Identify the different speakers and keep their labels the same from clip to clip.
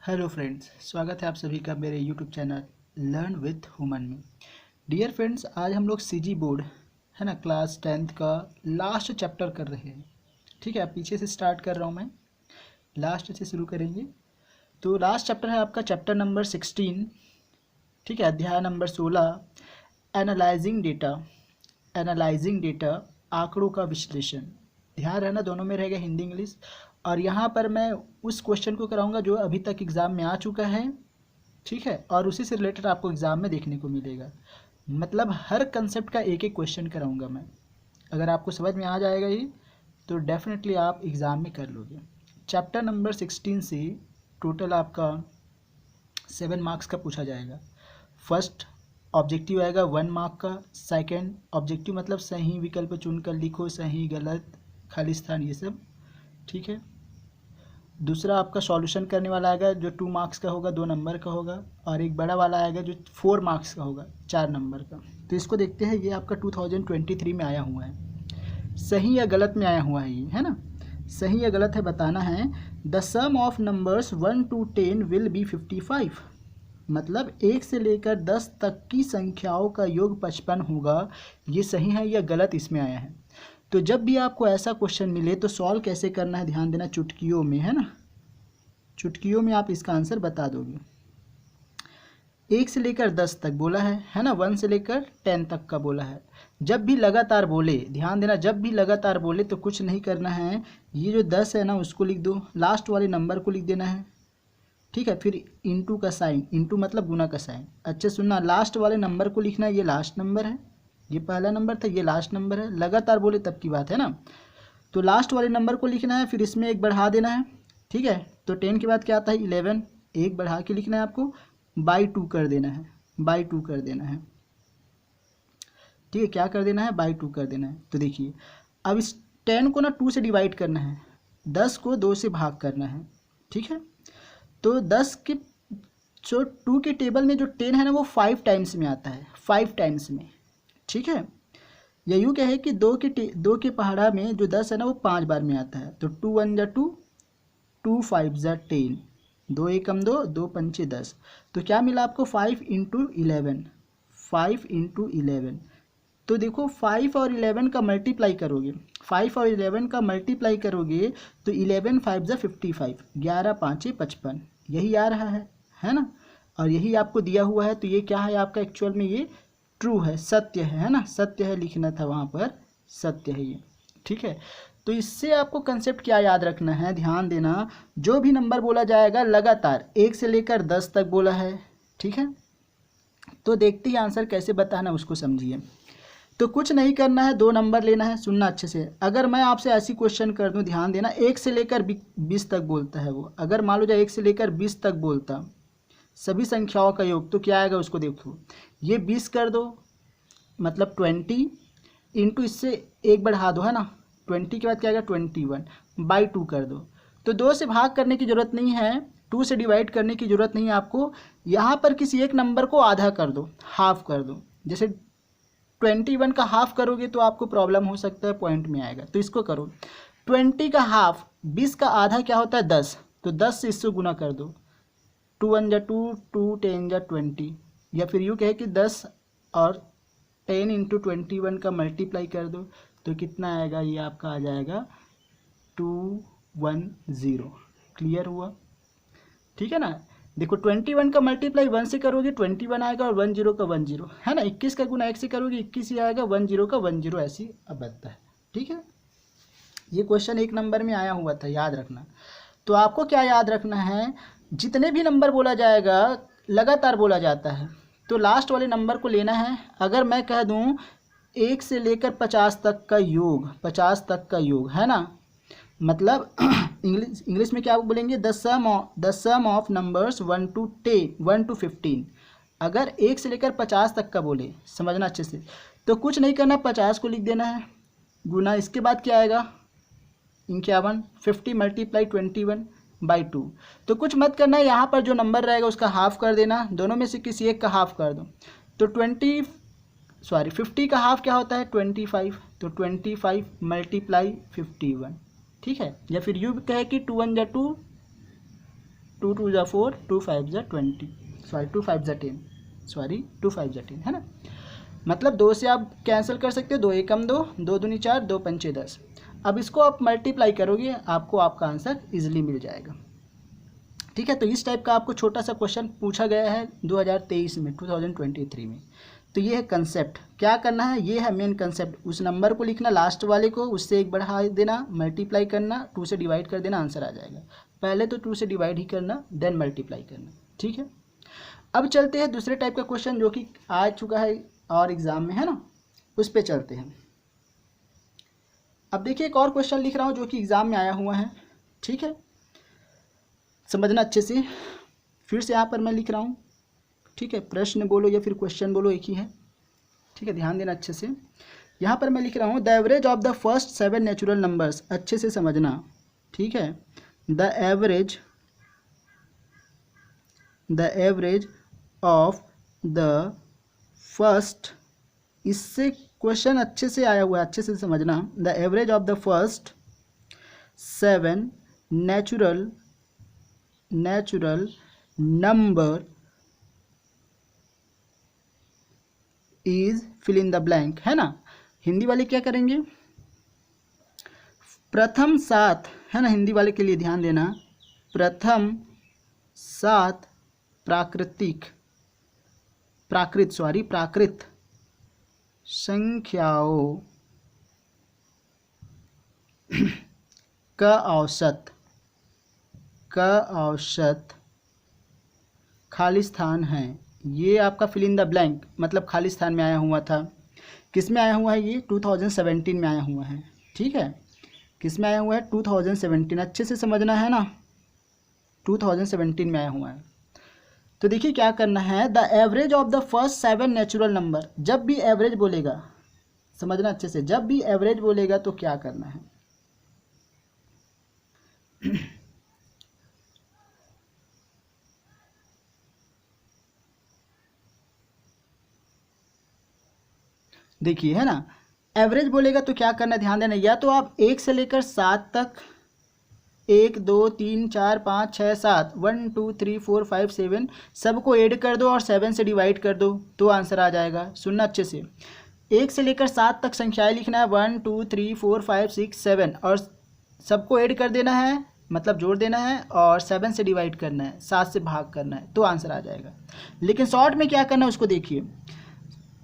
Speaker 1: Hello friends, स्वागत है आप सभी का मेरे YouTube channel learn with human में। डियर फ्रेंड्स, आज हम लोग सीजी बोर्ड है ना क्लास 10th का लास्ट चैप्टर कर रहे हैं। ठीक है, पीछे से स्टार्ट कर रहा हूँ मैं, लास्ट से शुरू करेंगे। तो लास्ट चैप्टर है आपका चैप्टर नंबर 16। ठीक है, अध्याय number 16, analysing data. Analysing data, आंकड़ों का विश्लेषण। ध्यान रहना, दोनों में रहेगा हिंदी इंग्लिश। और यहाँ पर मैं उस क्वेश्चन को कराऊंगा जो अभी तक एग्ज़ाम में आ चुका है। ठीक है, और उसी से रिलेटेड आपको एग्ज़ाम में देखने को मिलेगा। मतलब हर कंसेप्ट का एक एक क्वेश्चन कराऊंगा मैं। अगर आपको समझ में आ जाएगा ये तो डेफिनेटली आप एग्ज़ाम में कर लोगे। चैप्टर नंबर 16 से टोटल आपका 7 मार्क्स का पूछा जाएगा। फर्स्ट ऑब्जेक्टिव आएगा 1 मार्क का। सेकंड ऑब्जेक्टिव मतलब सही विकल्प चुनकर लिखो, सही गलत खाली स्थान ये सब। ठीक है, दूसरा आपका सॉल्यूशन करने वाला आएगा जो 2 मार्क्स का होगा, 2 नंबर का होगा। और एक बड़ा वाला आएगा जो 4 मार्क्स का होगा, 4 नंबर का। तो इसको देखते हैं, ये आपका 2023 में आया हुआ है। सही या गलत में आया हुआ है ये, है ना। सही या गलत है बताना है। The sum of numbers 1 to 10 will be 55। मतलब 1 से लेकर 10 तक की संख्याओं का योग 55 होगा। ये सही है या गलत इसमें आया है। तो जब भी आपको ऐसा क्वेश्चन मिले तो सॉल्व कैसे करना है, ध्यान देना, चुटकियों में, है ना। चुटकियों में आप इसका आंसर बता दोगे। 1 से लेकर 10 तक बोला है ना। 1 से लेकर 10 तक का बोला है। जब भी लगातार बोले, ध्यान देना, जब भी लगातार बोले तो कुछ नहीं करना है। ये जो 10 है ना उसको लिख दो, लास्ट वाले नंबर को लिख देना है। ठीक है, फिर इंटू का साइन, इंटू मतलब गुना का साइन। अच्छा सुनना, लास्ट वाले नंबर को लिखना है। ये लास्ट नंबर है, ये पहला नंबर था, ये लास्ट नंबर है। लगातार बोले तब की बात है ना। तो लास्ट वाले नंबर को लिखना है, फिर इसमें एक बढ़ा देना है। ठीक है, तो 10 के बाद क्या आता है 11, एक बढ़ा के लिखना है आपको, बाई 2 कर देना है, बाई 2 कर देना है। ठीक है, क्या कर देना है, बाई 2 कर देना है। तो देखिए अब इस 10 को ना 2 से डिवाइड करना है, 10 को 2 से भाग करना है। ठीक है, तो 10 के जो 2 के टेबल में जो 10 है ना वो 5 टाइम्स में आता है, 5 टाइम्स में। ठीक है, या यूँ कहे कि 2 के पहाड़ा में जो 10 है ना वो 5 बार में आता है। तो 2 1 जा 2, 2 5 जा 10, 2 एकम 2, 2 पंचे 10। तो क्या मिला आपको 5 इंटू 11, 5 इंटू 11। तो देखो 5 और 11 का मल्टीप्लाई करोगे, 5 और 11 का मल्टीप्लाई करोगे तो 11 5 जा 55, 11 5 55, यही आ रहा है ना। और यही आपको दिया हुआ है। तो ये क्या है आपका, एक्चुअल में ये ट्रू है, सत्य है ना। सत्य है लिखना था वहाँ पर, सत्य है ये। ठीक है, तो इससे आपको कंसेप्ट क्या याद रखना है, ध्यान देना। जो भी नंबर बोला जाएगा लगातार 1 से लेकर 10 तक बोला है। ठीक है, तो देखते ही आंसर कैसे बताना उसको समझिए। तो कुछ नहीं करना है, 2 नंबर लेना है। सुनना अच्छे से, अगर मैं आपसे ऐसी क्वेश्चन कर दूं, ध्यान देना, 1 से लेकर 20 तक बोलता है वो। अगर मान लो जाए 1 से लेकर 20 तक बोलता सभी संख्याओं का योग, तो क्या आएगा उसको देखो। ये 20 कर दो मतलब 20, इंटू इससे एक बढ़ा दो, है ना। 20 के बाद क्या आएगा 21, बाई 2 कर दो। तो 2 से भाग करने की ज़रूरत नहीं है, 2 से डिवाइड करने की ज़रूरत नहीं है आपको। यहाँ पर किसी एक नंबर को आधा कर दो, हाफ कर दो। जैसे 21 का हाफ करोगे तो आपको प्रॉब्लम हो सकता है, पॉइंट में आएगा। तो इसको करो, 20 का हाफ, 20 का आधा क्या होता है 10, तो 10 से इससे गुना कर दो। 2 1 जा 2, 2 10 जा 20। या फिर यूँ कहे कि 10 और 10 इंटू 21 का मल्टीप्लाई कर दो तो कितना आएगा, ये आपका आ जाएगा 210। क्लियर हुआ, ठीक है ना। देखो 21 का मल्टीप्लाई 1 से करोगे 21 आएगा, और 10 का 10 है ना। 21 का गुना 1 से करोगे 21 ही आएगा, 10 का 10 ऐसी अब बनता है। ठीक है, ये क्वेश्चन 1 नंबर में आया हुआ था, याद रखना। तो आपको क्या याद रखना है, जितने भी नंबर बोला जाएगा लगातार बोला जाता है तो लास्ट वाले नंबर को लेना है। अगर मैं कह दूं 1 से लेकर 50 तक का योग, 50 तक का योग, है ना। मतलब इंग्लिश में क्या बोलेंगे, the sum of numbers 1 to 10, 1 to 15। अगर 1 से लेकर 50 तक का बोले, समझना अच्छे से, तो कुछ नहीं करना, 50 को लिख देना है, गुना इसके बाद क्या आएगा 51, 50 मल्टीप्लाई 21 बाई 2। तो कुछ मत करना है, यहाँ पर जो नंबर रहेगा उसका हाफ कर देना, दोनों में से किसी एक का हाफ कर दो। तो 50 का हाफ क्या होता है 25, तो 25 मल्टीप्लाई 51। ठीक है, या फिर यूँ कहे कि 2 1 जा 2, 2 2 ज़ा 4, 2 5 ज़ा 20, सॉरी 2 5 ज़ा 10, सॉरी 2 5 ज़ा 10, है ना। मतलब 2 से आप कैंसिल कर सकते हो, 2 एकम 2, 2 दूनी 4, 2 पंचे 10। अब इसको आप मल्टीप्लाई करोगे, आपको आपका आंसर इजीली मिल जाएगा। ठीक है, तो इस टाइप का आपको छोटा सा क्वेश्चन पूछा गया है 2023 में, 2023 में। तो ये है कंसेप्ट, क्या करना है, ये है मेन कंसेप्ट। उस नंबर को लिखना लास्ट वाले को, उससे एक बढ़ा देना, मल्टीप्लाई करना, 2 से डिवाइड कर देना, आंसर आ जाएगा। पहले तो 2 से डिवाइड ही करना, देन मल्टीप्लाई करना। ठीक है, अब चलते हैं दूसरे टाइप का क्वेश्चन जो कि आ चुका है और एग्जाम में, है ना, उस पर चलते हैं। अब देखिए एक और क्वेश्चन लिख रहा हूँ जो कि एग्जाम में आया हुआ है। ठीक है, समझना अच्छे से, फिर से यहाँ पर मैं लिख रहा हूँ। ठीक है, प्रश्न बोलो या फिर क्वेश्चन बोलो, एक ही है। ठीक है, ध्यान देना अच्छे से। यहाँ पर मैं लिख रहा हूँ the average of the first 7 natural numbers, अच्छे से समझना। ठीक है, the average of the first, इससे क्वेश्चन अच्छे से आया हुआ है, अच्छे से समझना। The average of the first 7 natural number is fill in the blank, है ना। हिंदी वाले क्या करेंगे, प्रथम 7, है ना, हिंदी वाले के लिए ध्यान देना, प्रथम 7 प्राकृत संख्याओं का औसत खाली स्थान है। ये आपका फिल इन द ब्लैंक मतलब खाली स्थान में आया हुआ था। किस में आया हुआ है, ये 2017 में आया हुआ है। ठीक है, किस में आया हुआ है, 2017, अच्छे से समझना है ना, 2017 में आया हुआ है। तो देखिए क्या करना है, the average of the first 7 natural number, जब भी एवरेज बोलेगा, समझना अच्छे से, जब भी एवरेज बोलेगा तो क्या करना है देखिए, है ना, एवरेज बोलेगा तो क्या करना है, ध्यान देना। या तो आप 1 से लेकर 7 तक, 1 2 3 4 5 6 7, 1 2 3 4 5 7 सबको ऐड कर दो और 7 से डिवाइड कर दो तो आंसर आ जाएगा। सुनना अच्छे से, 1 से लेकर 7 तक संख्याएं लिखना है, 1 2 3 4 5 6 7, और सबको ऐड कर देना है, मतलब जोड़ देना है, और 7 से डिवाइड करना है, 7 से भाग करना है, तो आंसर आ जाएगा। लेकिन शॉर्ट में क्या करना है उसको देखिए,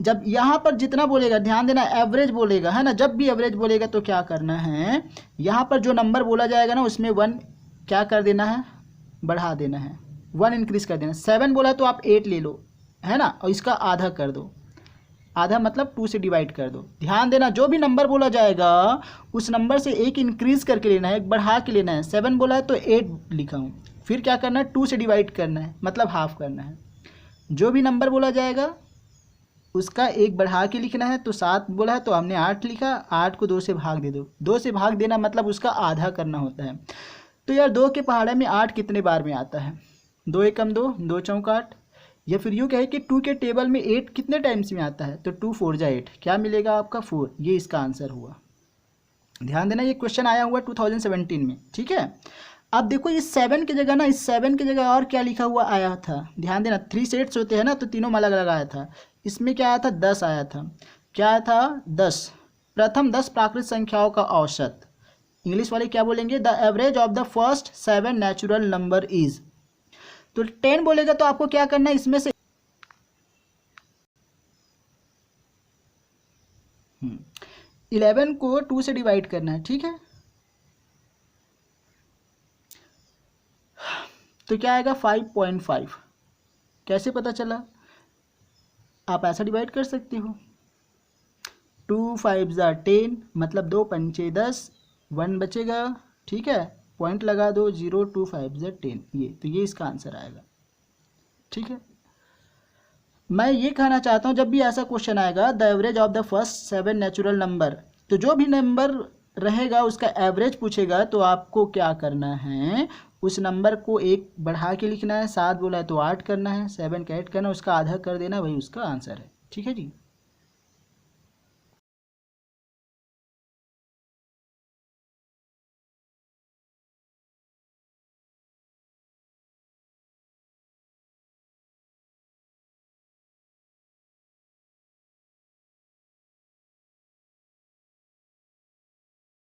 Speaker 1: जब यहाँ पर जितना बोलेगा, ध्यान देना, एवरेज बोलेगा, है ना, जब भी एवरेज बोलेगा तो क्या करना है, यहाँ पर जो नंबर बोला जाएगा ना उसमें 1 क्या कर देना है, बढ़ा देना है, 1 इंक्रीज कर देना। 7 बोला तो आप 8 ले लो, है ना, और इसका आधा कर दो, आधा मतलब 2 से डिवाइड कर दो। ध्यान देना, जो भी नंबर बोला जाएगा उस नंबर से 1 इंक्रीज करके लेना है, एक बढ़ा के लेना है। 7 बोला है तो 8 लिखा हूँ, फिर क्या करना है, 2 से डिवाइड करना है, मतलब हाफ करना है। जो भी नंबर बोला जाएगा उसका 1 बढ़ा के लिखना है। तो 7 बोला है तो हमने 8 लिखा, 8 को 2 से भाग दे दो, 2 से भाग देना मतलब उसका आधा करना होता है। तो यार 2 के पहाड़े में 8 कितने बार में आता है, 2 एकम 2, 2 चौक 8, या फिर यूँ कहे कि 2 के टेबल में 8 कितने टाइम्स में आता है, तो 2 4 जा 8, क्या मिलेगा आपका 4, ये इसका आंसर हुआ। ध्यान देना, ये क्वेश्चन आया हुआ 2017 में। ठीक है, अब देखो इस 7 की जगह ना, इस 7 की जगह और क्या लिखा हुआ आया था, ध्यान देना, 3 सेट्स होते हैं ना, तो तीनों में अलग अलग आया था। इसमें क्या आया था, 10 आया था, क्या आया था 10, प्रथम 10 प्राकृत संख्याओं का औसत। इंग्लिश वाले क्या बोलेंगे, the average of the first 7 natural number is. तो 10 बोलेगा तो आपको क्या करना है, इसमें से 11 को 2 से डिवाइड करना है। ठीक है, तो क्या आएगा 5.5। कैसे पता चला, आप ऐसा डिवाइड कर सकते हो, 2 5 ज़ा 10, मतलब 2 पंचे 10, 1 बचेगा। ठीक है, पॉइंट लगा दो, 0 2 5 ज़ा 10, ये तो ये इसका आंसर आएगा। ठीक है, मैं ये कहना चाहता हूँ जब भी ऐसा क्वेश्चन आएगा, the average of the first 7 natural number, तो जो भी नंबर रहेगा उसका एवरेज पूछेगा तो आपको क्या करना है, उस नंबर को 1 बढ़ा के लिखना है। 7 बोला है तो 8 करना है, 7 का 8 करना, उसका आधा कर देना, वही उसका आंसर है। ठीक है जी।